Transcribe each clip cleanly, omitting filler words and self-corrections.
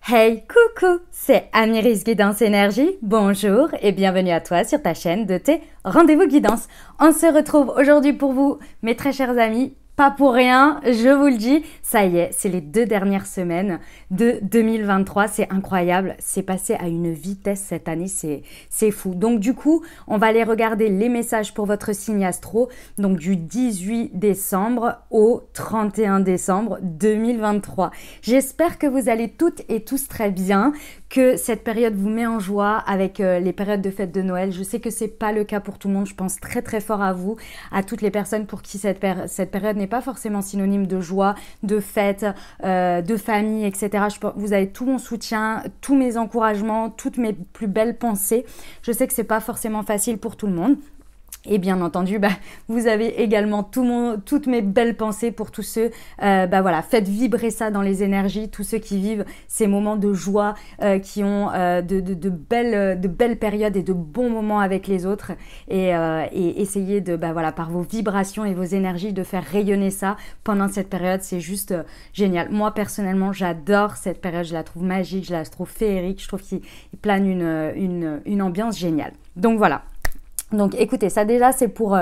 Hey, coucou, c'est Amiris Guidance Énergie. Bonjour et bienvenue à toi sur ta chaîne de tes rendez-vous guidance. On se retrouve aujourd'hui pour vous, mes très chers amis. Pas pour rien, je vous le dis, ça y est, c'est les 2 dernières semaines de 2023, c'est incroyable, c'est passé à une vitesse cette année, c'est fou. Donc du coup, on va aller regarder les messages pour votre signe astro, donc du 18 décembre au 31 décembre 2023. J'espère que vous allez toutes et tous très bien, que cette période vous met en joie avec les périodes de fête de Noël. Je sais que c'est pas le cas pour tout le monde, je pense très très fort à vous, à toutes les personnes pour qui cette période n'est pas forcément synonyme de joie, de fête, de famille, etc. Vous avez tout mon soutien, tous mes encouragements, toutes mes plus belles pensées. Je sais que c'est pas forcément facile pour tout le monde. Et bien entendu, vous avez également toutes mes belles pensées pour tous ceux, voilà, faites vibrer ça dans les énergies, tous ceux qui vivent ces moments de joie, qui ont de belles périodes et de bons moments avec les autres, et essayez de, voilà, par vos vibrations et vos énergies, de faire rayonner ça pendant cette période. C'est juste génial. Moi personnellement, j'adore cette période, je la trouve magique, je la trouve féerique, je trouve qu'il plane une ambiance géniale. Donc voilà. Donc écoutez, ça déjà c'est pour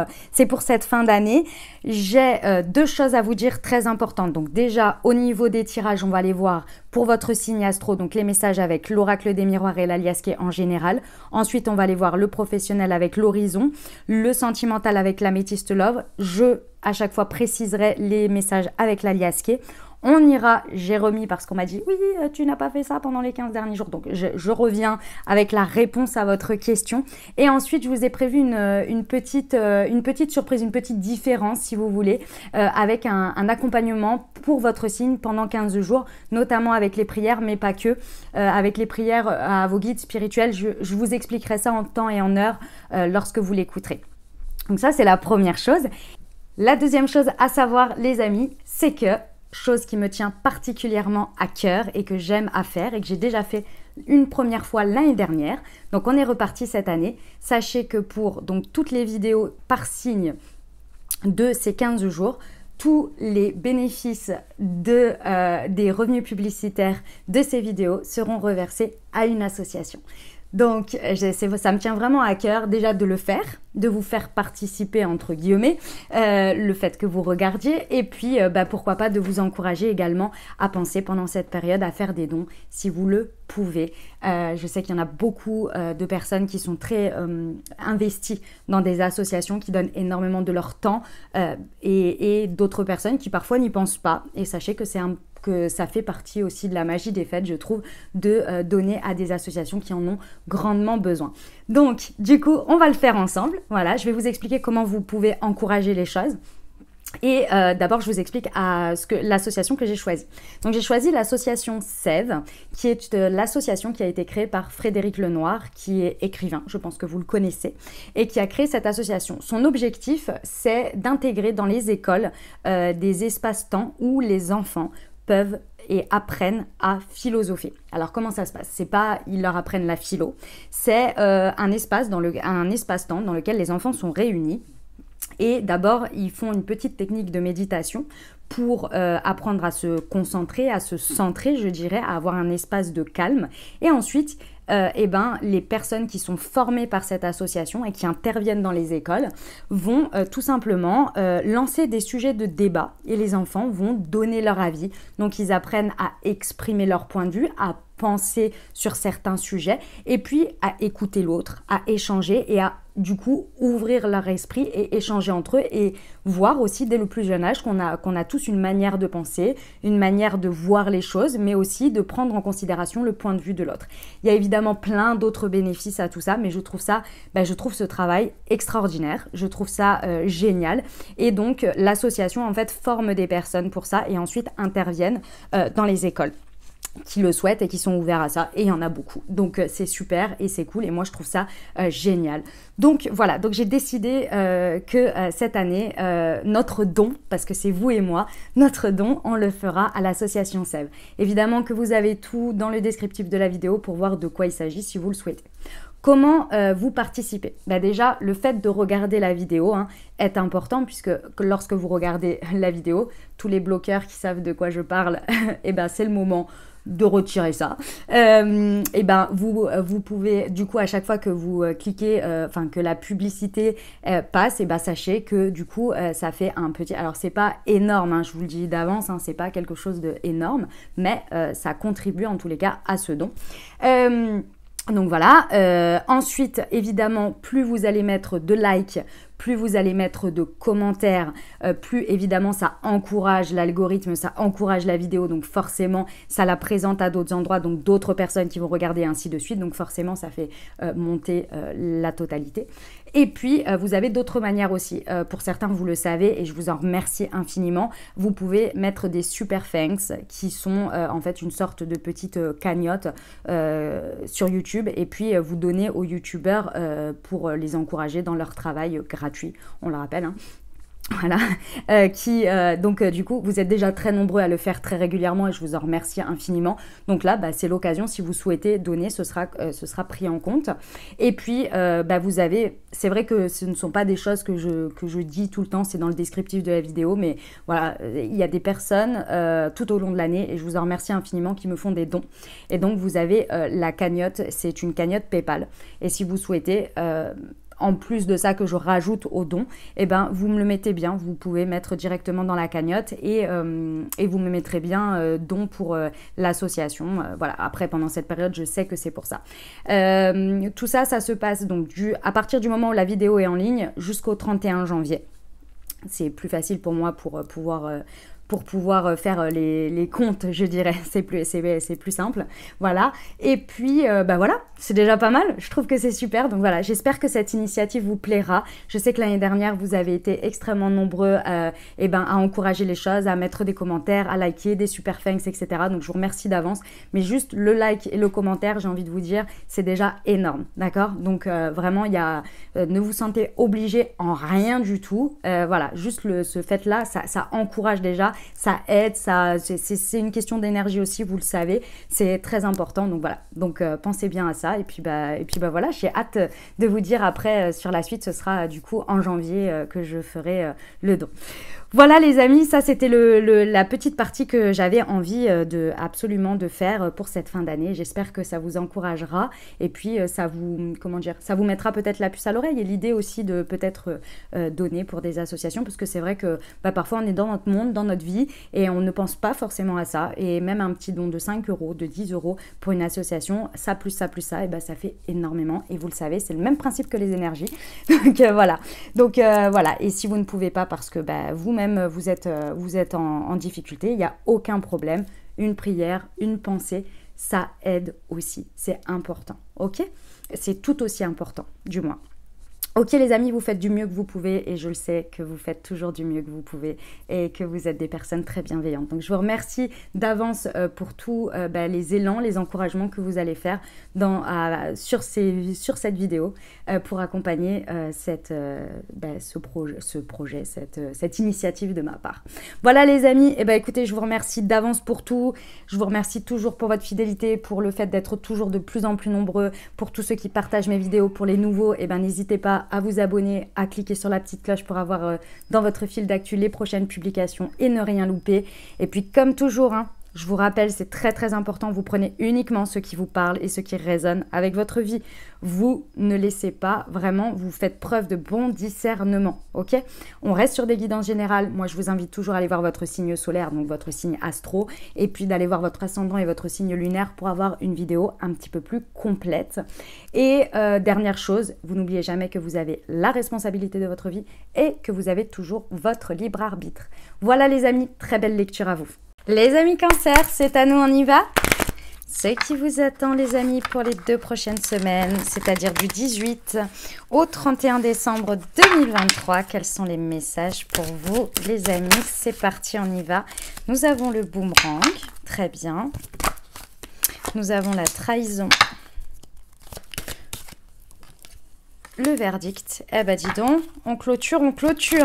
cette fin d'année. J'ai 2 choses à vous dire très importantes. Donc déjà au niveau des tirages, on va aller voir pour votre signe astro, donc les messages avec l'oracle des miroirs et l'aliasqué en général. Ensuite on va aller voir le professionnel avec l'horizon, le sentimental avec l'améthyste love. À chaque fois préciserai les messages avec l'aliasqué. On ira, j'ai remis parce qu'on m'a dit « Oui, tu n'as pas fait ça pendant les 15 derniers jours. » Donc, je reviens avec la réponse à votre question. Et ensuite, je vous ai prévu une petite surprise, une petite différence, si vous voulez, avec un accompagnement pour votre signe pendant 15 jours, notamment avec les prières, mais pas que. Avec les prières à vos guides spirituels, je vous expliquerai ça en temps et en heure lorsque vous l'écouterez. Donc ça, c'est la première chose. La deuxième chose à savoir, les amis, c'est que chose qui me tient particulièrement à cœur et que j'aime à faire et que j'ai déjà fait une première fois l'année dernière. Donc on est reparti cette année. Sachez que pour donc toutes les vidéos par signe de ces 15 jours, tous les bénéfices des revenus publicitaires de ces vidéos seront reversés à une association. Donc, ça me tient vraiment à cœur déjà de le faire, de vous faire participer entre guillemets, le fait que vous regardiez et puis pourquoi pas de vous encourager également à penser pendant cette période à faire des dons si vous le pouvez. Je sais qu'il y en a beaucoup de personnes qui sont très investies dans des associations qui donnent énormément de leur temps et d'autres personnes qui parfois n'y pensent pas. Et sachez que que ça fait partie aussi de la magie des fêtes, je trouve, de donner à des associations qui en ont grandement besoin. Donc, du coup, on va le faire ensemble. Voilà, je vais vous expliquer comment vous pouvez encourager les choses. Et d'abord, je vous explique l'association que j'ai choisie. Donc, j'ai choisi l'association Sève, qui est l'association qui a été créée par Frédéric Lenoir, qui est écrivain, je pense que vous le connaissez, et qui a créé cette association. Son objectif, c'est d'intégrer dans les écoles des espaces-temps où les enfants peuvent et apprennent à philosopher. Alors comment ça se passe? C'est pas ils leur apprennent la philo, c'est un espace-temps dans lequel les enfants sont réunis. Et d'abord, ils font une petite technique de méditation pour apprendre à se concentrer, à se centrer, je dirais, à avoir un espace de calme. Et ensuite, les personnes qui sont formées par cette association et qui interviennent dans les écoles vont tout simplement lancer des sujets de débat et les enfants vont donner leur avis. Donc, ils apprennent à exprimer leur point de vue, à penser sur certains sujets et puis à écouter l'autre, à échanger et à du coup ouvrir leur esprit et échanger entre eux et voir aussi dès le plus jeune âge qu'on a tous une manière de penser, une manière de voir les choses, mais aussi de prendre en considération le point de vue de l'autre. Il y a évidemment plein d'autres bénéfices à tout ça, mais je trouve ce travail extraordinaire, je trouve ça génial et donc l'association en fait forme des personnes pour ça et ensuite interviennent dans les écoles qui le souhaitent et qui sont ouverts à ça et il y en a beaucoup donc c'est super et c'est cool et moi je trouve ça génial. Donc voilà, donc j'ai décidé que cette année notre don, parce que c'est vous et moi, notre don on le fera à l'association Sève. Évidemment que vous avez tout dans le descriptif de la vidéo pour voir de quoi il s'agit si vous le souhaitez. Comment vous participez? Déjà, le fait de regarder la vidéo est important puisque lorsque vous regardez la vidéo, tous les bloqueurs qui savent de quoi je parle, c'est le moment de retirer ça. Et ben vous pouvez du coup à chaque fois que vous cliquez, enfin que la publicité passe, et ben sachez que du coup ça fait un petit. Alors c'est pas énorme, hein, je vous le dis d'avance, hein, c'est pas quelque chose de énorme, mais ça contribue en tous les cas à ce don. Donc voilà, ensuite évidemment plus vous allez mettre de likes, plus vous allez mettre de commentaires, plus évidemment ça encourage l'algorithme, ça encourage la vidéo, donc forcément ça la présente à d'autres endroits, donc d'autres personnes qui vont regarder, ainsi de suite, donc forcément ça fait monter la totalité. Et puis vous avez d'autres manières aussi, pour certains vous le savez et je vous en remercie infiniment, vous pouvez mettre des super thanks qui sont en fait une sorte de petite cagnotte sur YouTube, et puis vous donnez aux youtubeurs pour les encourager dans leur travail gratuit, on le rappelle, hein. Voilà, donc du coup vous êtes déjà très nombreux à le faire très régulièrement et je vous en remercie infiniment. Donc là c'est l'occasion, si vous souhaitez donner, ce sera pris en compte. Et puis vous avez, c'est vrai que ce ne sont pas des choses que je dis tout le temps, c'est dans le descriptif de la vidéo, mais voilà, il y a des personnes tout au long de l'année, et je vous en remercie infiniment, qui me font des dons. Et donc vous avez la cagnotte, c'est une cagnotte PayPal, et si vous souhaitez en plus de ça que je rajoute au don, eh ben, vous me le mettez bien, vous pouvez mettre directement dans la cagnotte et vous me mettrez bien don pour l'association. Voilà, après pendant cette période, je sais que c'est pour ça. Tout ça, ça se passe donc à partir du moment où la vidéo est en ligne jusqu'au 31 janvier. C'est plus facile pour moi pour pouvoir faire les comptes, je dirais. C'est plus simple. Voilà. Et puis, voilà, c'est déjà pas mal. Je trouve que c'est super. Donc voilà, j'espère que cette initiative vous plaira. Je sais que l'année dernière, vous avez été extrêmement nombreux à encourager les choses, à mettre des commentaires, à liker, des super thanks, etc. Donc je vous remercie d'avance. Mais juste le like et le commentaire, j'ai envie de vous dire, c'est déjà énorme. D'accord? Donc vraiment, ne vous sentez obligé en rien du tout. Voilà, juste ce fait-là, ça encourage déjà. Ça aide, c'est une question d'énergie aussi, vous le savez, c'est très important. Donc voilà, donc pensez bien à ça. Et puis voilà, j'ai hâte de vous dire après sur la suite. Ce sera du coup en janvier que je ferai le don. Voilà les amis, ça c'était la petite partie que j'avais envie absolument de faire pour cette fin d'année. J'espère que ça vous encouragera et puis ça vous mettra peut-être la puce à l'oreille, et l'idée aussi de peut-être donner pour des associations, parce que c'est vrai que parfois on est dans notre monde, dans notre vie, et on ne pense pas forcément à ça, et même un petit don de 5 €, de 10 € pour une association, ça plus ça plus ça, et ça fait énormément, et vous le savez, c'est le même principe que les énergies. Donc voilà, et si vous ne pouvez pas parce que vous-même vous êtes en difficulté, il n'y a aucun problème. Une prière, une pensée, ça aide aussi. C'est important, ok? C'est tout aussi important, du moins. Ok les amis, vous faites du mieux que vous pouvez, et je le sais que vous faites toujours du mieux que vous pouvez et que vous êtes des personnes très bienveillantes. Donc je vous remercie d'avance pour tous les élans, les encouragements que vous allez faire sur cette vidéo pour accompagner ce projet, cette initiative de ma part. Voilà les amis, écoutez, je vous remercie d'avance pour tout. Je vous remercie toujours pour votre fidélité, pour le fait d'être toujours de plus en plus nombreux, pour tous ceux qui partagent mes vidéos, pour les nouveaux, n'hésitez pas à vous abonner, à cliquer sur la petite cloche pour avoir dans votre fil d'actu les prochaines publications et ne rien louper. Et puis comme toujours, je vous rappelle, c'est très très important, vous prenez uniquement ce qui vous parle et ce qui résonne avec votre vie. Vous ne laissez pas, vraiment, vous faites preuve de bon discernement, ok? On reste sur des guidances générales. Moi, je vous invite toujours à aller voir votre signe solaire, donc votre signe astro, et puis d'aller voir votre ascendant et votre signe lunaire pour avoir une vidéo un petit peu plus complète. Et dernière chose, vous n'oubliez jamais que vous avez la responsabilité de votre vie et que vous avez toujours votre libre arbitre. Voilà les amis, très belle lecture à vous. Les amis Cancer, c'est à nous, on y va? Ce qui vous attend les amis pour les 2 prochaines semaines, c'est-à-dire du 18 au 31 décembre 2023. Quels sont les messages pour vous les amis? C'est parti, on y va. Nous avons le boomerang, très bien. Nous avons la trahison. le verdict. Eh ben dis donc, on clôture,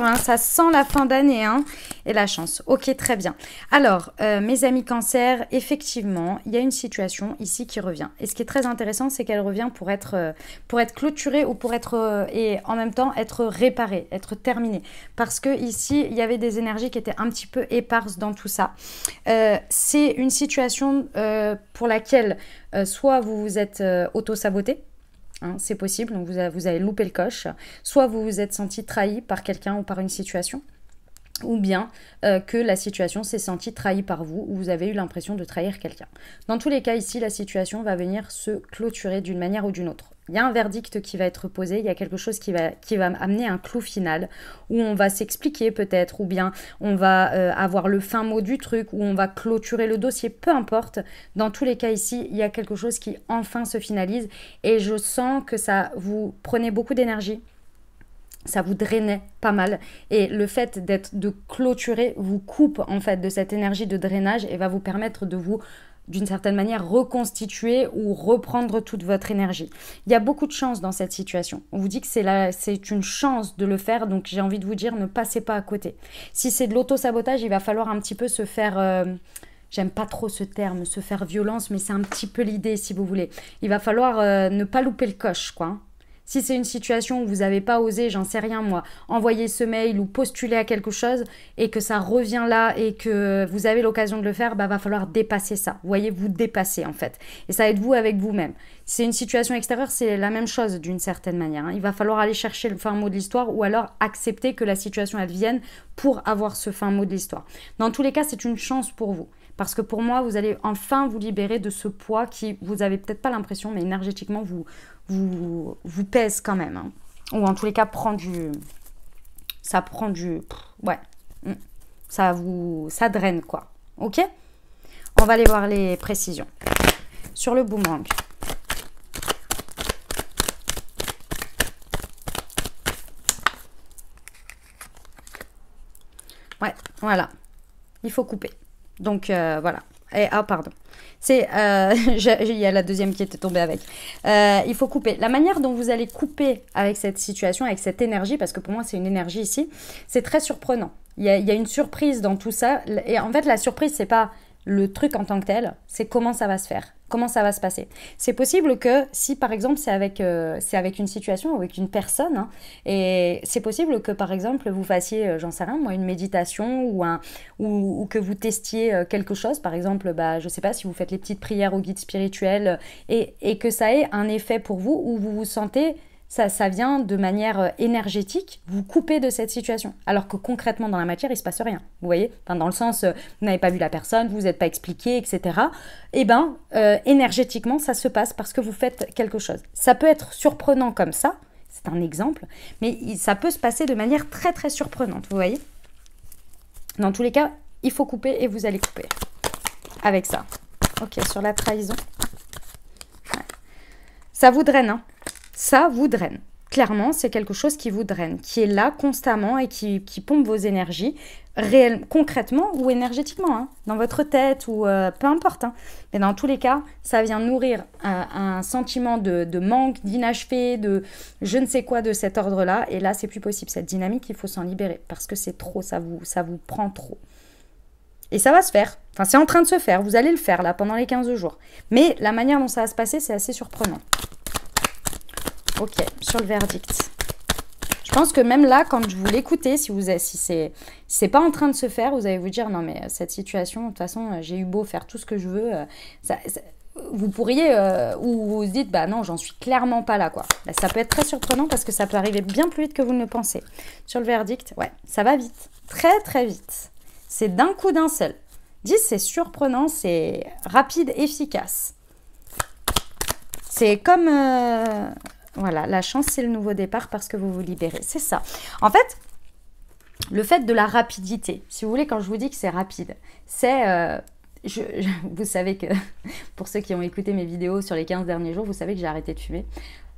hein. Ça sent la fin d'année, hein, et la chance. Ok, très bien. Alors, mes amis Cancer, effectivement, il y a une situation ici qui revient. Et ce qui est très intéressant, c'est qu'elle revient pour être clôturée ou pour être, et en même temps, être réparée, être terminée. Parce que ici, il y avait des énergies qui étaient un petit peu éparses dans tout ça. C'est une situation pour laquelle soit vous vous êtes auto-saboté, hein, c'est possible, donc vous avez loupé le coche, soit vous vous êtes senti trahi par quelqu'un ou par une situation, ou bien que la situation s'est sentie trahie par vous, ou vous avez eu l'impression de trahir quelqu'un. Dans tous les cas, ici, la situation va venir se clôturer d'une manière ou d'une autre. Il y a un verdict qui va être posé, il y a quelque chose qui va amener un clou final, où on va s'expliquer peut-être, ou bien on va avoir le fin mot du truc, où on va clôturer le dossier, peu importe. Dans tous les cas ici, il y a quelque chose qui enfin se finalise, et je sens que ça vous prenait beaucoup d'énergie. Ça vous drainait pas mal, et le fait de clôturer vous coupe en fait de cette énergie de drainage et va vous permettre de vous, d'une certaine manière, reconstituer ou reprendre toute votre énergie. Il y a beaucoup de chance dans cette situation. On vous dit que c'est une chance de le faire, donc j'ai envie de vous dire, ne passez pas à côté. Si c'est de l'auto-sabotage, il va falloir un petit peu se faire... J'aime pas trop ce terme, se faire violence, mais c'est un petit peu l'idée, si vous voulez. Il va falloir ne pas louper le coche, quoi, hein. Si c'est une situation où vous n'avez pas osé, j'en sais rien moi, envoyer ce mail ou postuler à quelque chose et que ça revient là et que vous avez l'occasion de le faire, bah va falloir dépasser ça. Vous voyez, vous dépasser en fait. Et ça va être vous avec vous-même. Si c'est une situation extérieure, c'est la même chose d'une certaine manière, hein. Il va falloir aller chercher le fin mot de l'histoire ou alors accepter que la situation elle vienne pour avoir ce fin mot de l'histoire. Dans tous les cas, c'est une chance pour vous. Parce que pour moi, vous allez enfin vous libérer de ce poids qui, vous avez peut-être pas l'impression, mais énergétiquement, vous pèse quand même, hein. Ou en tous les cas, ça prend du... Ouais. Ça draine, quoi. Ok? On va aller voir les précisions. Sur le boomerang. Ouais, voilà. Il faut couper. Donc, voilà. Et, ah, pardon. Il y a la deuxième qui était tombée avec. Il faut couper. La manière dont vous allez couper avec cette situation, avec cette énergie, parce que pour moi, c'est une énergie ici, c'est très surprenant. Il y a une surprise dans tout ça. Et en fait, la surprise, c'est pas le truc en tant que tel, c'est comment ça va se faire, comment ça va se passer. C'est possible que si par exemple c'est avec une situation ou avec une personne, hein, et c'est possible que par exemple vous fassiez, j'en sais rien moi, une méditation ou que vous testiez quelque chose, par exemple, je sais pas, si vous faites les petites prières au guide spirituel et que ça ait un effet pour vous où vous vous sentez... Ça vient de manière énergétique, vous coupez de cette situation. Alors que concrètement, dans la matière, il ne se passe rien. Vous voyez, enfin, dans le sens, vous n'avez pas vu la personne, vous n'êtes pas expliqué, etc. Eh bien, énergétiquement, ça se passe parce que vous faites quelque chose. Ça peut être surprenant comme ça, c'est un exemple, mais ça peut se passer de manière très, très surprenante, vous voyez. Dans tous les cas, il faut couper et vous allez couper avec ça. Ok, sur la trahison. Ouais. Ça vous draine, hein. Ça vous draine. Clairement, c'est quelque chose qui vous draine, qui est là constamment et qui pompe vos énergies, concrètement ou énergétiquement, hein, dans votre tête ou peu importe, hein. Mais dans tous les cas, ça vient nourrir un sentiment de manque, d'inachevé, de je ne sais quoi de cet ordre-là. Et là, c'est plus possible. Cette dynamique, il faut s'en libérer parce que c'est trop, ça vous prend trop. Et ça va se faire. Enfin, c'est en train de se faire. Vous allez le faire là pendant les 15 jours. Mais la manière dont ça va se passer, c'est assez surprenant. Ok, sur le verdict. Je pense que même là, quand vous l'écoutez, si c'est pas en train de se faire, vous allez vous dire non mais cette situation, de toute façon, j'ai eu beau faire tout ce que je veux, vous pourriez, ou vous vous dites bah non, j'en suis clairement pas là quoi. Bah, ça peut être très surprenant parce que ça peut arriver bien plus vite que vous ne le pensez. Sur le verdict, ouais, ça va vite, très très vite. C'est d'un coup d'un seul. 10, c'est surprenant, c'est rapide, efficace. C'est comme... Voilà, la chance, c'est le nouveau départ parce que vous vous libérez. C'est ça. En fait, le fait de la rapidité, si vous voulez, quand je vous dis que c'est rapide, c'est... vous savez que, pour ceux qui ont écouté mes vidéos sur les 15 derniers jours, vous savez que j'ai arrêté de fumer.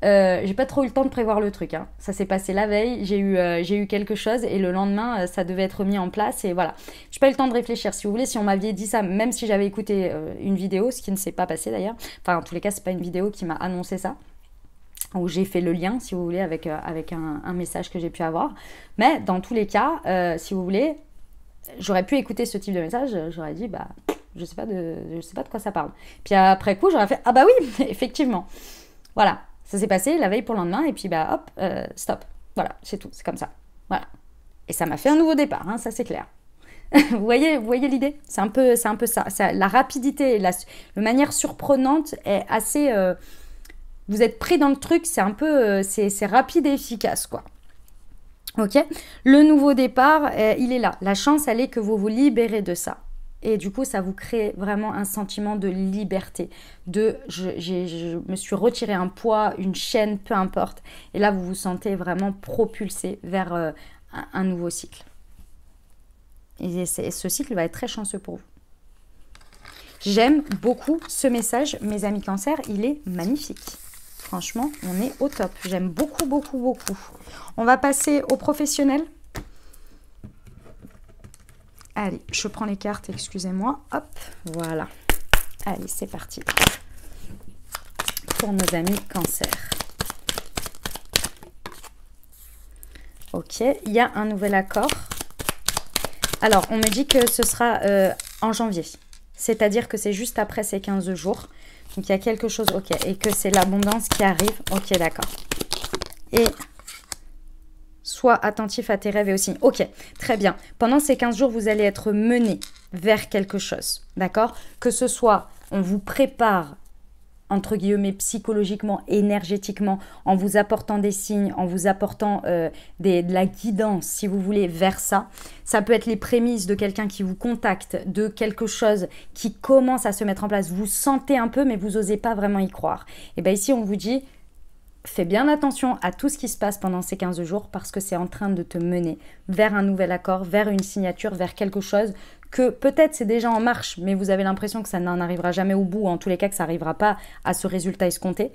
J'ai pas trop eu le temps de prévoir le truc, hein. Ça s'est passé la veille, j'ai eu quelque chose et le lendemain, ça devait être mis en place et voilà. J'ai pas eu le temps de réfléchir. Si vous voulez, si on m'avait dit ça, même si j'avais écouté une vidéo, ce qui ne s'est pas passé d'ailleurs, enfin en tous les cas, c'est pas une vidéo qui m'a annoncé ça. où j'ai fait le lien, si vous voulez, avec un message que j'ai pu avoir. Mais dans tous les cas, si vous voulez, j'aurais pu écouter ce type de message, j'aurais dit, bah, je sais pas de quoi ça parle. Puis après coup, j'aurais fait, ah bah oui, effectivement. Voilà, ça s'est passé la veille pour le lendemain, et puis bah hop, stop. Voilà, c'est tout, c'est comme ça. Voilà. Et ça m'a fait un nouveau départ, hein, ça c'est clair. Vous voyez l'idée? C'est un peu ça. La rapidité, la manière surprenante est assez... vous êtes pris dans le truc, c'est un peu... c'est rapide et efficace, quoi. Ok? Le nouveau départ, il est là. La chance, elle est que vous vous libérez de ça. Et du coup, ça vous crée vraiment un sentiment de liberté. Je me suis retiré un poids, une chaîne, peu importe. Et là, vous vous sentez vraiment propulsé vers un nouveau cycle. Et ce cycle va être très chanceux pour vous. J'aime beaucoup ce message, mes amis Cancer, il est magnifique. Franchement, on est au top. J'aime beaucoup, beaucoup, beaucoup. On va passer au professionnel. Allez, je prends les cartes, excusez-moi. Hop, voilà. Allez, c'est parti. Pour nos amis Cancer. Ok, il y a un nouvel accord. Alors, on me dit que ce sera en janvier. C'est-à-dire que c'est juste après ces 15 jours. Donc, il y a quelque chose, ok. Et que c'est l'abondance qui arrive. Ok, d'accord. Et sois attentif à tes rêves et aussi. Ok, très bien. Pendant ces 15 jours, vous allez être mené vers quelque chose. D'accord? Que ce soit, on vous prépare entre guillemets, psychologiquement, énergétiquement, en vous apportant des signes, en vous apportant de la guidance, si vous voulez, vers ça. Ça peut être les prémices de quelqu'un qui vous contacte, de quelque chose qui commence à se mettre en place. Vous sentez un peu, mais vous n'osez pas vraiment y croire. Et bien ici, on vous dit, fais bien attention à tout ce qui se passe pendant ces 15 jours parce que c'est en train de te mener vers un nouvel accord, vers une signature, vers quelque chose que peut-être c'est déjà en marche, mais vous avez l'impression que ça n'en arrivera jamais au bout, en tous les cas que ça n'arrivera pas à ce résultat escompté,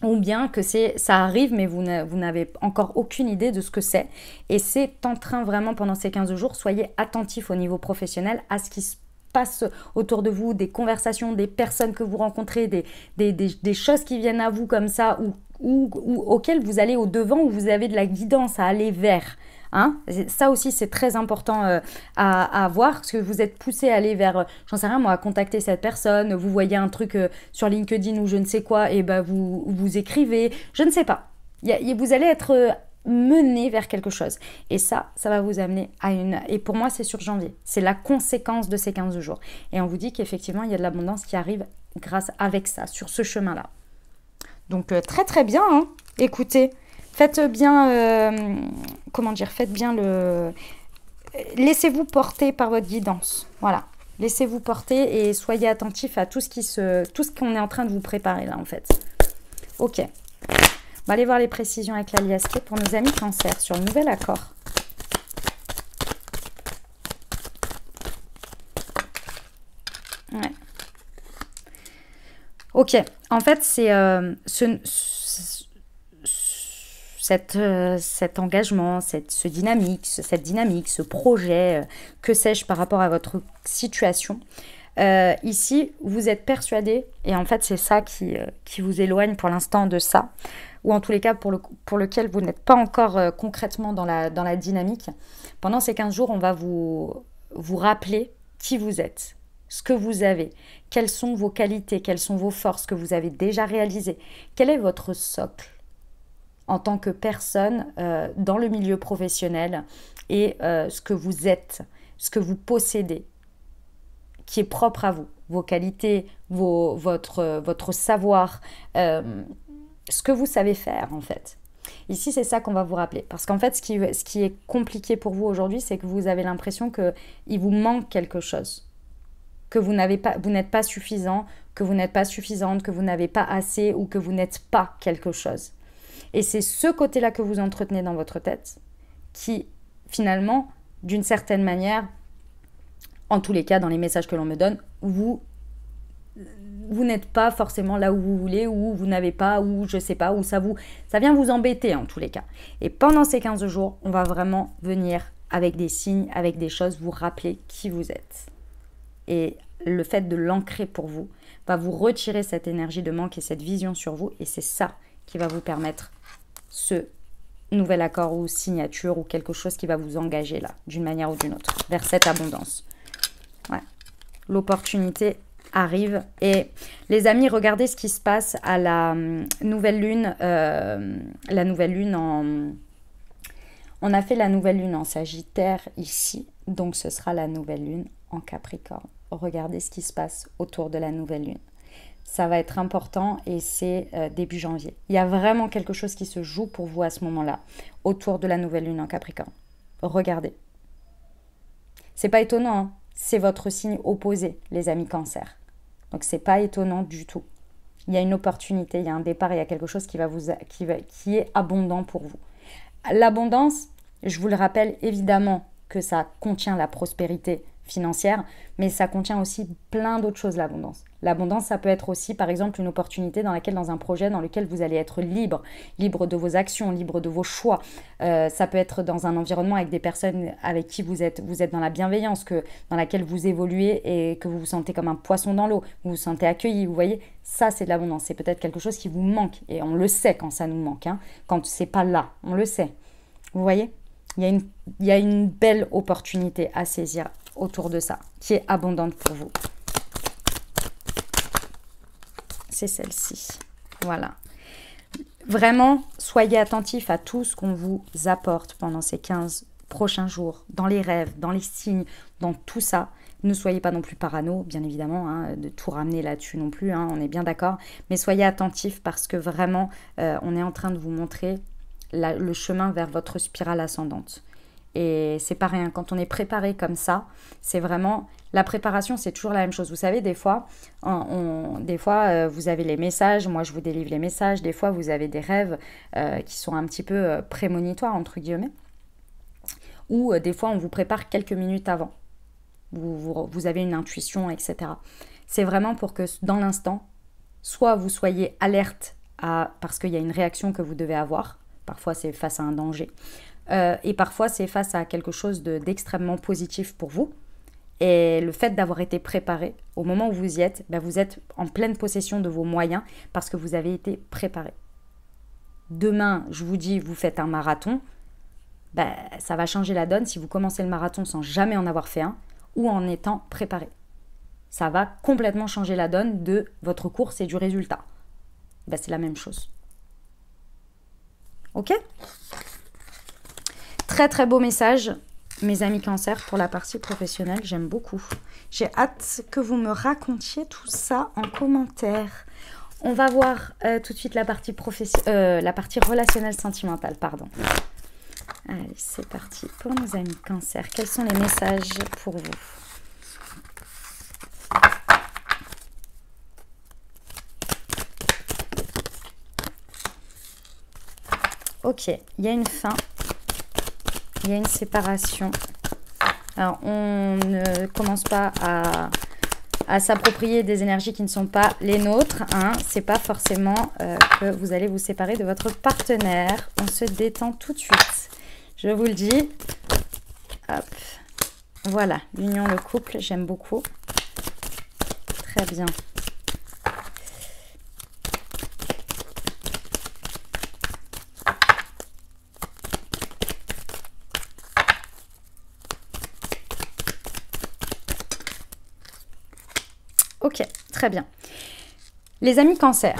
ou bien que ça arrive, mais vous n'avez encore aucune idée de ce que c'est, et c'est en train vraiment pendant ces 15 jours, soyez attentifs au niveau professionnel à ce qui se passe autour de vous, des conversations, des personnes que vous rencontrez, des choses qui viennent à vous comme ça, ou auxquelles vous allez au-devant, où vous avez de la guidance à aller vers. Hein, ça aussi, c'est très important à voir, parce que vous êtes poussé à aller vers, j'en sais rien moi, à contacter cette personne, vous voyez un truc sur LinkedIn ou je ne sais quoi, et ben vous écrivez, je ne sais pas. Vous allez être mené vers quelque chose. Et ça va vous amener à une... Et pour moi, c'est sur janvier. C'est la conséquence de ces 15 jours. Et on vous dit qu'effectivement, il y a de l'abondance qui arrive avec ça, sur ce chemin-là. Donc, très très bien, hein. Écoutez... Faites bien, faites bien laissez-vous porter par votre guidance. Voilà. Laissez-vous porter et soyez attentifs à tout ce qu'on est en train de vous préparer là, en fait. Ok. On va aller voir les précisions avec l'aliasté pour nos amis Cancer sur le nouvel accord. Ouais. Ok. En fait, c'est cet engagement, cette dynamique, ce projet, que sais-je par rapport à votre situation. Ici, vous êtes persuadé, et en fait c'est ça qui vous éloigne pour l'instant de ça, ou en tous les cas pour lequel vous n'êtes pas encore concrètement dans la dynamique. Pendant ces 15 jours, on va vous rappeler qui vous êtes, ce que vous avez, quelles sont vos qualités, quelles sont vos forces que vous avez déjà réalisées, quel est votre socle en tant que personne dans le milieu professionnel et ce que vous êtes, ce que vous possédez, qui est propre à vous, vos qualités, votre savoir, ce que vous savez faire en fait. Ici, c'est ça qu'on va vous rappeler. Parce qu'en fait, ce qui est compliqué pour vous aujourd'hui, c'est que vous avez l'impression qu'il vous manque quelque chose, que vous n'êtes pas suffisant, que vous n'êtes pas suffisante, que vous n'avez pas assez ou que vous n'êtes pas quelque chose. Et c'est ce côté-là que vous entretenez dans votre tête qui, finalement, d'une certaine manière, en tous les cas, dans les messages que l'on me donne, vous n'êtes pas forcément là où vous voulez, ou vous n'avez pas, ou je sais pas, ou ça vient vous embêter en tous les cas. Et pendant ces 15 jours, on va vraiment venir avec des signes, avec des choses, vous rappeler qui vous êtes. Et le fait de l'ancrer pour vous va vous retirer cette énergie de manque et cette vision sur vous, et c'est ça qui va vous permettre ce nouvel accord ou signature ou quelque chose qui va vous engager là, d'une manière ou d'une autre, vers cette abondance. Ouais. L'opportunité arrive. Et les amis, regardez ce qui se passe à la nouvelle lune. La nouvelle lune en... On a fait la nouvelle lune en Sagittaire ici, donc ce sera la nouvelle lune en Capricorne. Regardez ce qui se passe autour de la nouvelle lune. Ça va être important et c'est début janvier. Il y a vraiment quelque chose qui se joue pour vous à ce moment-là, autour de la nouvelle lune en Capricorne. Regardez. C'est pas étonnant, hein, c'est votre signe opposé, les amis Cancer. Donc c'est pas étonnant du tout. Il y a une opportunité, il y a un départ, il y a quelque chose qui est abondant pour vous. L'abondance, je vous le rappelle évidemment que ça contient la prospérité financière, mais ça contient aussi plein d'autres choses, l'abondance. L'abondance, ça peut être aussi, par exemple, une opportunité dans un projet dans lequel vous allez être libre, libre de vos actions, libre de vos choix. Ça peut être dans un environnement avec des personnes avec qui vous êtes dans la bienveillance, dans laquelle vous évoluez et que vous vous sentez comme un poisson dans l'eau, vous vous sentez accueilli, vous voyez. Ça, c'est de l'abondance. C'est peut-être quelque chose qui vous manque et on le sait quand ça nous manque, hein, quand c'est pas là, on le sait. Vous voyez, il y a une belle opportunité à saisir autour de ça, qui est abondante pour vous. C'est celle-ci. Voilà. Vraiment, soyez attentifs à tout ce qu'on vous apporte pendant ces 15 prochains jours, dans les rêves, dans les signes, dans tout ça. Ne soyez pas non plus parano, bien évidemment, hein, de tout ramener là-dessus non plus, hein, on est bien d'accord. Mais soyez attentifs parce que vraiment, on est en train de vous montrer le chemin vers votre spirale ascendante. Et c'est pas rien, quand on est préparé comme ça, c'est vraiment... La préparation, c'est toujours la même chose. Vous savez, des fois, vous avez les messages, moi je vous délivre les messages, des fois vous avez des rêves qui sont un petit peu prémonitoires, entre guillemets, ou des fois on vous prépare quelques minutes avant. Vous avez une intuition, etc. C'est vraiment pour que dans l'instant, soit vous soyez alerte parce qu'il y a une réaction que vous devez avoir, parfois c'est face à un danger, et parfois c'est face à quelque chose d'extrêmement positif pour vous. Et le fait d'avoir été préparé, au moment où vous y êtes, vous êtes en pleine possession de vos moyens parce que vous avez été préparé. Demain, je vous dis, vous faites un marathon, ça va changer la donne si vous commencez le marathon sans jamais en avoir fait un ou en étant préparé. Ça va complètement changer la donne de votre course et du résultat. C'est la même chose. Ok ? Très très beau message, mes amis Cancer, pour la partie professionnelle, j'aime beaucoup. J'ai hâte que vous me racontiez tout ça en commentaire. On va voir tout de suite la partie relationnelle sentimentale, pardon. Allez, c'est parti pour nos amis Cancer. Quels sont les messages pour vous ? Ok, il y a une fin. Il y a une séparation. Alors, on ne commence pas à s'approprier des énergies qui ne sont pas les nôtres. Hein. C'est pas forcément que vous allez vous séparer de votre partenaire. On se détend tout de suite. Je vous le dis. Hop. Voilà, l'union, le couple, j'aime beaucoup. Très bien. Ok, très bien. Les amis Cancer,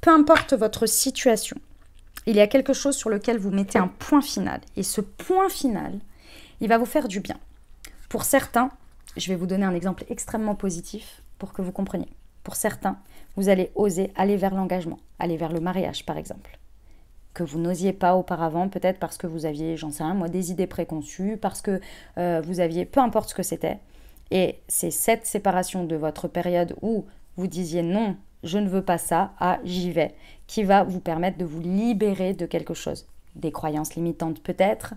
peu importe votre situation, il y a quelque chose sur lequel vous mettez un point final. Et ce point final, il va vous faire du bien. Pour certains, je vais vous donner un exemple extrêmement positif pour que vous compreniez. Pour certains, vous allez oser aller vers l'engagement, aller vers le mariage par exemple, que vous n'osiez pas auparavant, peut-être parce que vous aviez, j'en sais rien moi, des idées préconçues, parce que vous aviez, peu importe ce que c'était. Et c'est cette séparation de votre période où vous disiez non, je ne veux pas ça, j'y vais, qui va vous permettre de vous libérer de quelque chose. Des croyances limitantes peut-être,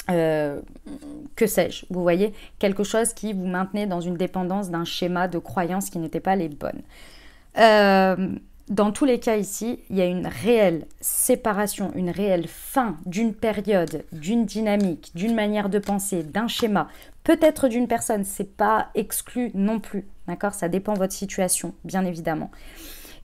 que sais-je, vous voyez, quelque chose qui vous maintenait dans une dépendance d'un schéma de croyances qui n'étaient pas les bonnes. Dans tous les cas ici, il y a une réelle séparation, une réelle fin d'une période, d'une dynamique, d'une manière de penser, d'un schéma, peut-être d'une personne, c'est pas exclu non plus, d'accord ? Ça dépend de votre situation, bien évidemment.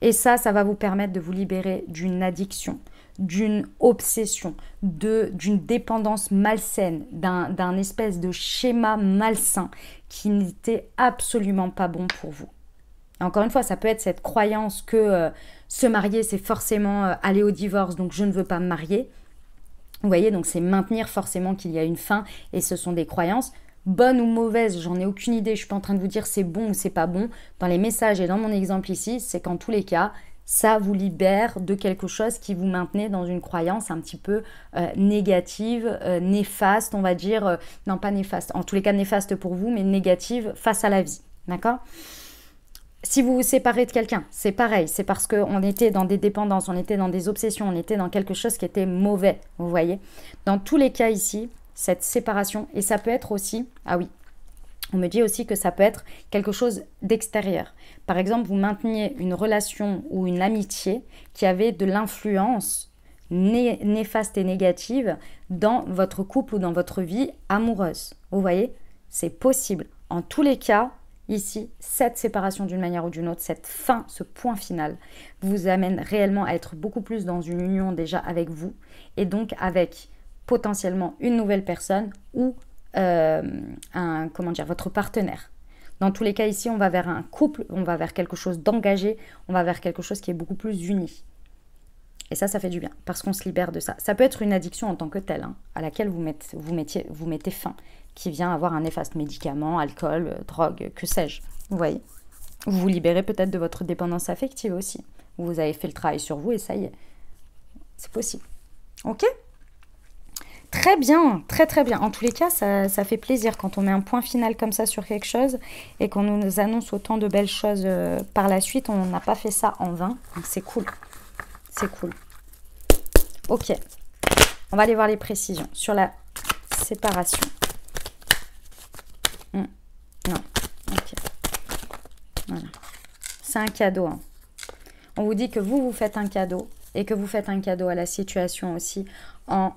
Et ça va vous permettre de vous libérer d'une addiction, d'une obsession, d'une dépendance malsaine, d'un espèce de schéma malsain qui n'était absolument pas bon pour vous. Encore une fois, ça peut être cette croyance que se marier, c'est forcément aller au divorce, donc je ne veux pas me marier. Vous voyez, donc c'est maintenir forcément qu'il y a une fin, et ce sont des croyances. Bonnes ou mauvaises, j'en ai aucune idée, je suis pas en train de vous dire c'est bon ou c'est pas bon. Dans les messages et dans mon exemple ici, c'est qu'en tous les cas, ça vous libère de quelque chose qui vous maintenait dans une croyance un petit peu négative, néfaste, on va dire. Non, pas néfaste, en tous les cas néfaste pour vous, mais négative face à la vie. D'accord ? Si vous vous séparez de quelqu'un, c'est pareil. C'est parce qu'on était dans des dépendances, on était dans des obsessions, on était dans quelque chose qui était mauvais, vous voyez. Dans tous les cas ici, cette séparation, et ça peut être aussi, ah oui, on me dit aussi que ça peut être quelque chose d'extérieur. Par exemple, vous mainteniez une relation ou une amitié qui avait de l'influence néfaste et négative dans votre couple ou dans votre vie amoureuse. Vous voyez, c'est possible. En tous les cas, ici, cette séparation d'une manière ou d'une autre, cette fin, ce point final, vous amène réellement à être beaucoup plus dans une union déjà avec vous et donc avec potentiellement une nouvelle personne ou votre partenaire. Dans tous les cas ici, on va vers un couple, on va vers quelque chose d'engagé, on va vers quelque chose qui est beaucoup plus uni. Et ça fait du bien parce qu'on se libère de ça. Ça peut être une addiction en tant que telle, hein, à laquelle vous mettez fin, qui vient avoir un néfaste médicament, alcool, drogue, que sais-je. Vous voyez, vous vous libérez peut-être de votre dépendance affective aussi. Vous avez fait le travail sur vous et ça y est, c'est possible. Ok ? Très bien, très très bien. En tous les cas, ça fait plaisir quand on met un point final comme ça sur quelque chose et qu'on nous annonce autant de belles choses par la suite. On n'a pas fait ça en vain, donc c'est cool. C'est cool. Ok, on va aller voir les précisions sur la séparation. Non, ok. Voilà. C'est un cadeau. Hein. On vous dit que vous faites un cadeau et que vous faites un cadeau à la situation aussi en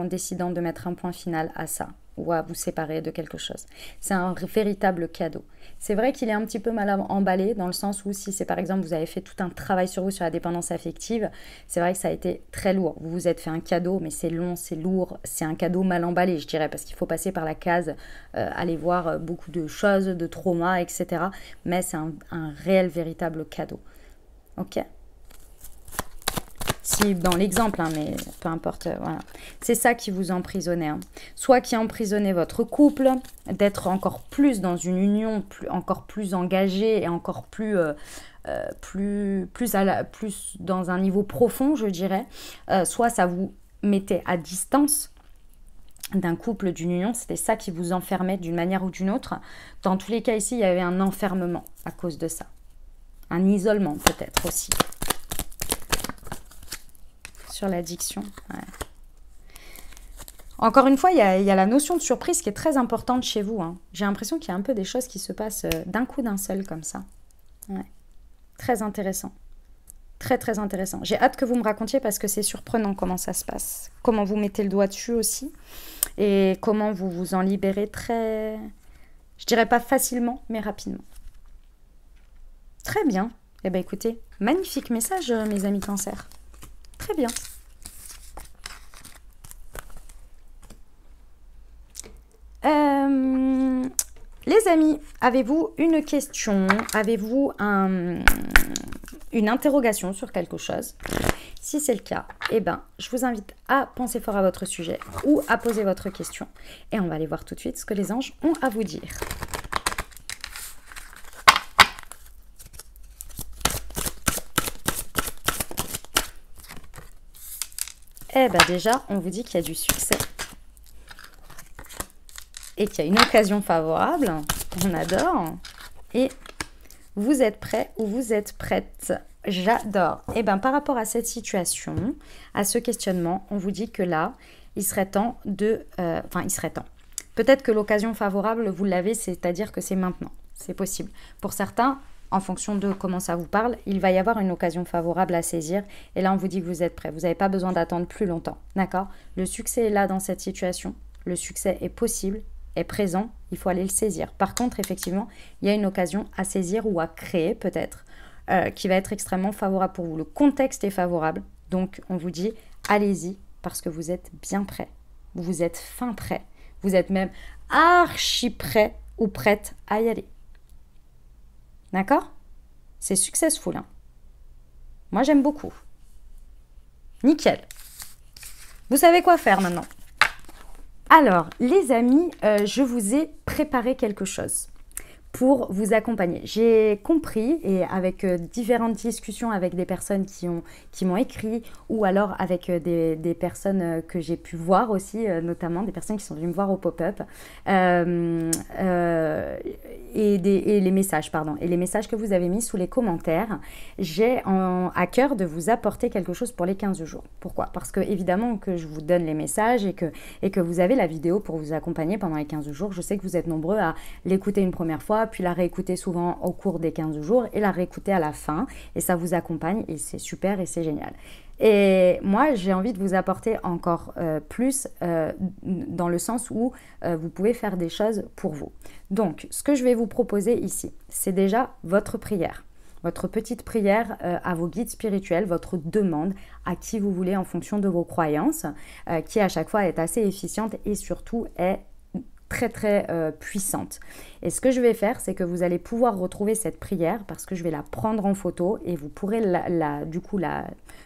décidant de mettre un point final à ça ou à vous séparer de quelque chose. C'est un véritable cadeau. C'est vrai qu'il est un petit peu mal emballé dans le sens où si c'est par exemple vous avez fait tout un travail sur vous sur la dépendance affective, c'est vrai que ça a été très lourd. Vous vous êtes fait un cadeau mais c'est long, c'est lourd, c'est un cadeau mal emballé je dirais parce qu'il faut passer par la case, aller voir beaucoup de choses, de traumas, etc. Mais c'est un réel, véritable cadeau. Ok ? Si dans l'exemple, hein, mais peu importe, voilà. C'est ça qui vous emprisonnait. Hein. Soit qui emprisonnait votre couple, d'être encore plus dans une union, encore plus engagée et encore plus dans un niveau profond, je dirais. Soit ça vous mettait à distance d'un couple, d'une union, c'était ça qui vous enfermait d'une manière ou d'une autre. Dans tous les cas ici, il y avait un enfermement à cause de ça. Un isolement peut-être aussi. Sur l'addiction. Ouais. Encore une fois, il y a la notion de surprise qui est très importante chez vous. Hein. J'ai l'impression qu'il y a un peu des choses qui se passent d'un coup d'un seul comme ça. Ouais. Très intéressant. Très très intéressant. J'ai hâte que vous me racontiez parce que c'est surprenant comment ça se passe. Comment vous mettez le doigt dessus aussi. Et comment vous vous en libérez très... Je dirais pas facilement, mais rapidement. Très bien. Eh bien écoutez, magnifique message mes amis Cancer. Très bien. Les amis, avez-vous une question? Avez-vous une interrogation sur quelque chose? Si c'est le cas, eh ben, je vous invite à penser fort à votre sujet ou à poser votre question. Et on va aller voir tout de suite ce que les anges ont à vous dire. Eh bien déjà, on vous dit qu'il y a du succès. Et qu'il y a une occasion favorable. On adore. Et vous êtes prêts ou vous êtes prête? J'adore. Eh bien, par rapport à cette situation, à ce questionnement, on vous dit que là, il serait temps de... il serait temps. Peut-être que l'occasion favorable, vous l'avez, c'est-à-dire que c'est maintenant. C'est possible. Pour certains... En fonction de comment ça vous parle, il va y avoir une occasion favorable à saisir. Et là, on vous dit que vous êtes prêt. Vous n'avez pas besoin d'attendre plus longtemps. D'accord? Le succès est là dans cette situation. Le succès est possible, est présent. Il faut aller le saisir. Par contre, effectivement, il y a une occasion à saisir ou à créer peut-être qui va être extrêmement favorable pour vous. Le contexte est favorable, donc on vous dit allez-y parce que vous êtes bien prêt. Vous êtes fin prêt. Vous êtes même archi prêt ou prête à y aller. D'accord? C'est successful. Hein? Moi, j'aime beaucoup. Nickel. Vous savez quoi faire maintenant. Alors, les amis, je vous ai préparé quelque chose pour vous accompagner. J'ai compris, et avec différentes discussions avec des personnes qui m'ont écrit, ou alors avec des personnes que j'ai pu voir aussi, notamment des personnes qui sont venues me voir au pop-up, et les messages, pardon, et les messages que vous avez mis sous les commentaires, j'ai à cœur de vous apporter quelque chose pour les 15 jours. Pourquoi? Parce que évidemment que je vous donne les messages et que vous avez la vidéo pour vous accompagner pendant les 15 jours. Je sais que vous êtes nombreux à l'écouter une première fois, puis la réécouter souvent au cours des 15 jours et la réécouter à la fin. Et ça vous accompagne et c'est super et c'est génial. Et moi, j'ai envie de vous apporter encore plus dans le sens où vous pouvez faire des choses pour vous. Donc, ce que je vais vous proposer ici, c'est déjà votre prière. Votre petite prière à vos guides spirituels, votre demande à qui vous voulez en fonction de vos croyances, qui à chaque fois est assez efficiente et surtout est très très puissante. Et ce que je vais faire, c'est que vous allez pouvoir retrouver cette prière parce que je vais la prendre en photo et vous pourrez du coup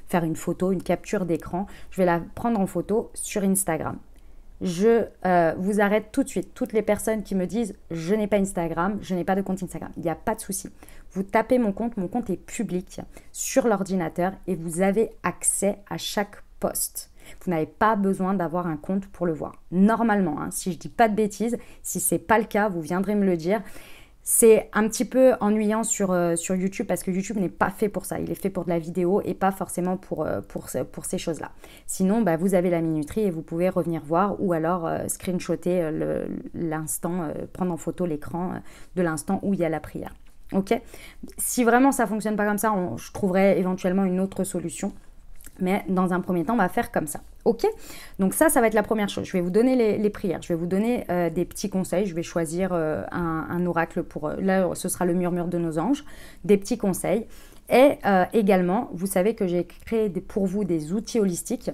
faire une photo, une capture d'écran. Je vais la prendre en photo sur Instagram. Je vous arrête tout de suite. Toutes les personnes qui me disent « je n'ai pas Instagram, je n'ai pas de compte Instagram », il n'y a pas de souci. Vous tapez mon compte est public sur l'ordinateur et vous avez accès à chaque post. Vous n'avez pas besoin d'avoir un compte pour le voir. Normalement, hein, si je ne dis pas de bêtises, si ce n'est pas le cas, vous viendrez me le dire. C'est un petit peu ennuyant sur YouTube parce que YouTube n'est pas fait pour ça. Il est fait pour de la vidéo et pas forcément pour ces choses-là. Sinon, bah, vous avez la minuterie et vous pouvez revenir voir ou alors screenshotter l'instant, prendre en photo l'écran de l'instant où il y a la prière. Ok? Si vraiment ça ne fonctionne pas comme ça, je trouverai éventuellement une autre solution. Mais dans un premier temps, on va faire comme ça. Ok? Donc ça va être la première chose. Je vais vous donner les prières. Je vais vous donner des petits conseils. Je vais choisir un oracle pour... là, ce sera le murmure de nos anges. Des petits conseils. Et également, vous savez que j'ai créé pour vous des outils holistiques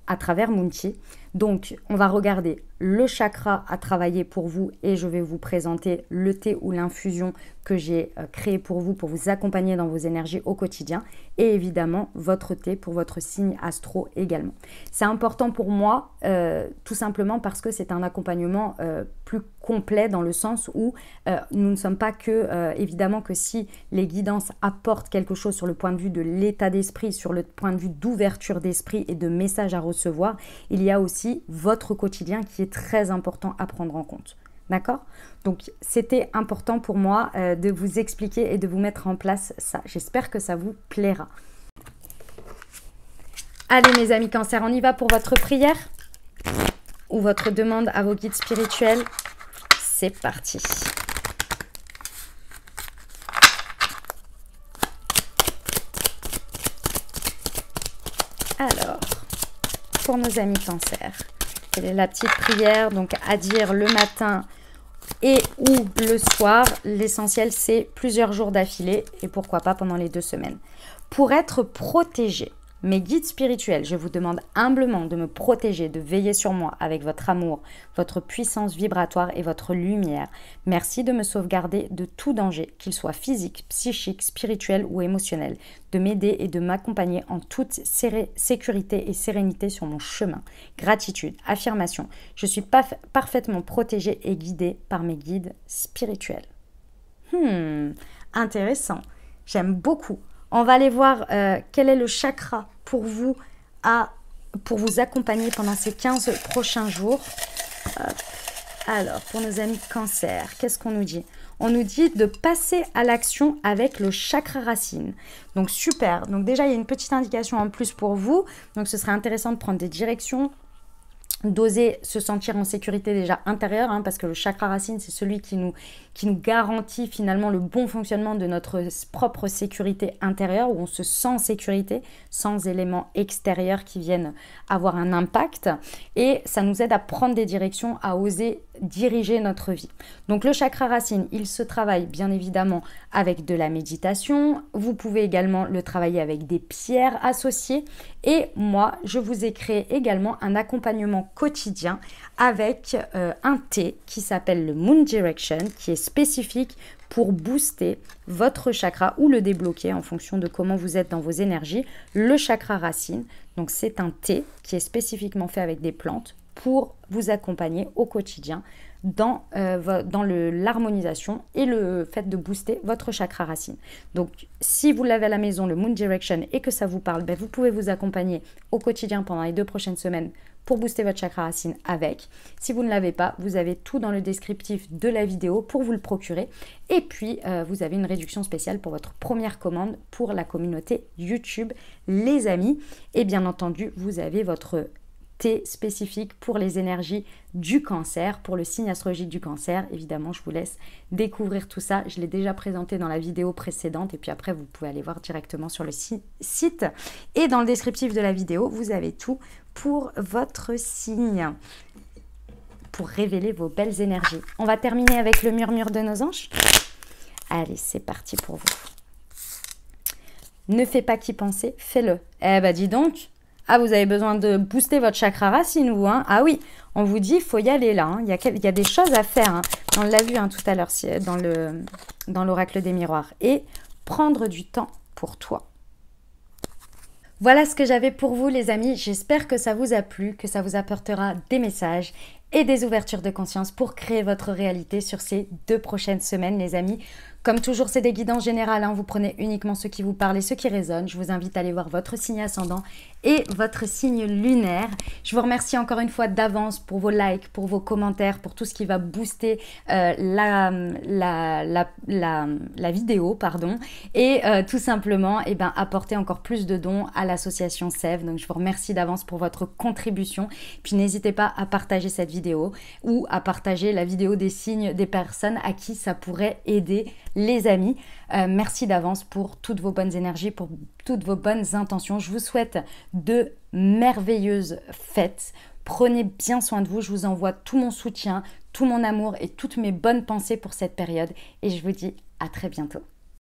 à travers Moonchi. Donc, on va regarder le chakra à travailler pour vous et je vais vous présenter le thé ou l'infusion que j'ai créé pour vous accompagner dans vos énergies au quotidien et évidemment votre thé pour votre signe astro également. C'est important pour moi tout simplement parce que c'est un accompagnement plus complet dans le sens où nous ne sommes pas que, évidemment que si les guidances apportent quelque chose sur le point de vue de l'état d'esprit, sur le point de vue d'ouverture d'esprit et de messages à recevoir, il y a aussi votre quotidien qui est très important à prendre en compte. D'accord? Donc, c'était important pour moi de vous expliquer et de vous mettre en place ça. J'espère que ça vous plaira. Allez, mes amis Cancer, on y va pour votre prière ou votre demande à vos guides spirituels. C'est parti. Alors, pour nos amis Cancer, quelle est la petite prière donc à dire le matin et ou le soir? L'essentiel, c'est plusieurs jours d'affilée et pourquoi pas pendant les 2 semaines. Pour être protégé, mes guides spirituels, je vous demande humblement de me protéger, de veiller sur moi avec votre amour, votre puissance vibratoire et votre lumière. Merci de me sauvegarder de tout danger, qu'il soit physique, psychique, spirituel ou émotionnel, de m'aider et de m'accompagner en toute sécurité et sérénité sur mon chemin. Gratitude, affirmation, je suis parfaitement protégée et guidée par mes guides spirituels. Intéressant, j'aime beaucoup. On va aller voir quel est le chakra pour vous accompagner pendant ces 15 prochains jours. Alors, pour nos amis Cancer, qu'est-ce qu'on nous dit? On nous dit de passer à l'action avec le chakra racine. Donc, super. Donc, déjà, il y a une petite indication en plus pour vous. Donc, ce serait intéressant de prendre des directions d'oser se sentir en sécurité déjà intérieure, parce que le chakra racine, c'est celui qui nous garantit finalement le bon fonctionnement de notre propre sécurité intérieure, où on se sent en sécurité, sans éléments extérieurs qui viennent avoir un impact. Et ça nous aide à prendre des directions, à oser diriger notre vie. Donc le chakra racine, il se travaille bien évidemment avec de la méditation. Vous pouvez également le travailler avec des pierres associées. Et moi, je vous ai créé également un accompagnement quotidien avec un thé qui s'appelle le Moon Direction, qui est spécifique pour booster votre chakra ou le débloquer en fonction de comment vous êtes dans vos énergies, le chakra racine. Donc c'est un thé qui est spécifiquement fait avec des plantes pour vous accompagner au quotidien dans l'harmonisation et le fait de booster votre chakra racine. Donc si vous l'avez à la maison, le Moon Direction, et que ça vous parle, vous pouvez vous accompagner au quotidien pendant les 2 prochaines semaines pour booster votre chakra racine avec. Si vous ne l'avez pas, vous avez tout dans le descriptif de la vidéo pour vous le procurer. Et puis, vous avez une réduction spéciale pour votre première commande pour la communauté YouTube, les amis. Et bien entendu, vous avez votre thé spécifique pour les énergies du cancer, pour le signe astrologique du cancer. Évidemment, je vous laisse découvrir tout ça. Je l'ai déjà présenté dans la vidéo précédente et puis après, vous pouvez aller voir directement sur le site. Et dans le descriptif de la vidéo, vous avez tout pour votre signe, pour révéler vos belles énergies. On va terminer avec le murmure de nos anges. Allez, c'est parti pour vous. Ne fais pas qu'y penser, fais-le. Eh ben, dis donc. Ah, vous avez besoin de booster votre chakra racine, vous, hein? Ah oui, on vous dit, il faut y aller là. Hein. Il y a des choses à faire. Hein. On l'a vu tout à l'heure dans l'oracle des miroirs. Et prendre du temps pour toi. Voilà ce que j'avais pour vous, les amis. J'espère que ça vous a plu, que ça vous apportera des messages et des ouvertures de conscience pour créer votre réalité sur ces 2 prochaines semaines, les amis. Comme toujours, c'est des guidances générales, hein. Vous prenez uniquement ce qui vous parle et ce qui résonne. Je vous invite à aller voir votre signe ascendant et votre signe lunaire. Je vous remercie encore une fois d'avance pour vos likes, pour vos commentaires, pour tout ce qui va booster la vidéo, pardon. Et tout simplement, apporter encore plus de dons à l'association Sève. Donc, je vous remercie d'avance pour votre contribution. Puis, n'hésitez pas à partager cette vidéo ou à partager la vidéo des signes des personnes à qui ça pourrait aider, les amis. Merci d'avance pour toutes vos bonnes énergies, pour toutes vos bonnes intentions. Je vous souhaite de merveilleuses fêtes. Prenez bien soin de vous. Je vous envoie tout mon soutien, tout mon amour et toutes mes bonnes pensées pour cette période. Et je vous dis à très bientôt.